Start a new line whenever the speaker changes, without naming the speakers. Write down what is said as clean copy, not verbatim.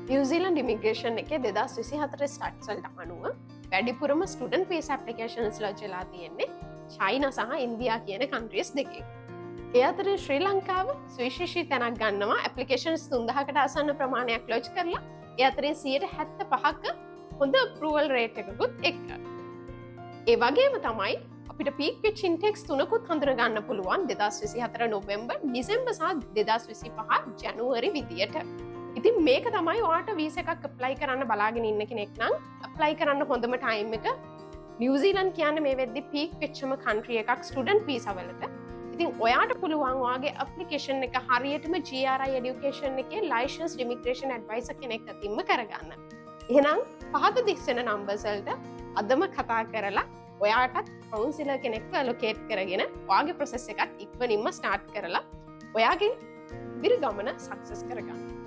New Zealand immigration එකේ 2024 ස්ටාට්ස් වලට අනුව වැඩිපුරම ස්ටුඩන්ට් වීසා ඇප්ලිකේෂන්ස් ලොන්ච් වෙලා තියෙන්නේ චයිනා සහ ඉන්දියා කියන කන්ට්‍රීස් දෙකේ. ඒ අතරින් ශ්‍රී ලංකාව සුවිශේෂී තැනක් ගන්නවා ඇප්ලිකේෂන්ස් 3000කට ආසන්න ප්‍රමාණයක් ලොන්ච් කරලා ඒ අතරින් 75%ක හොඳ අප්‍රූවල් රේට් එකකුත් එක්ක. ඒ වගේම තමයි අපිට පීක් පිච් ඉන්ටෙක්ස් තුනකුත් හඳුනගන්න පුළුවන් 2024 නොවැම්බර් ඩිසෙම්බර් සහ 2025 ජනවාරි විදියට. ඉතින් මේක තමයි ඔයාට වීසා එකක් ඇප්ලයි කරන්න බලාගෙන ඉන්න කෙනෙක් නම් ඇප්ලයි කරන්න හොඳම ටයිම් එක. නිව්සීලන්ඩ් කියන්නේ මේ වෙද්දි පීක් වෙච්චම කන්ට්‍රි එකක් ස්ටුඩන්ට් වීසා වලට. ඉතින් ඔයාට පුළුවන් ඔයාගේ ඇප්ලිකේෂන් එක හරියටම GRI එඩියුකේෂන් එකේ ලයිසන්ස්ඩ් ඉමිග්‍රේෂන් ඇඩ්වයිසර් කෙනෙක් අතින්ම කරගන්න. එහෙනම් පහත දිස්සෙන නම්බර්ස් වලට අදම කතා කරලා ඔයාටත් කවුන්සිලර් කෙනෙක්ව ලොකේට් කරගෙන ඔයාගේ ප්‍රොසෙස් එකත් ඉක්මනින්ම ස්ටාර්ට් කරලා ඔයාගේ ඉදිරි ගමන සක්සස් කරගන්න.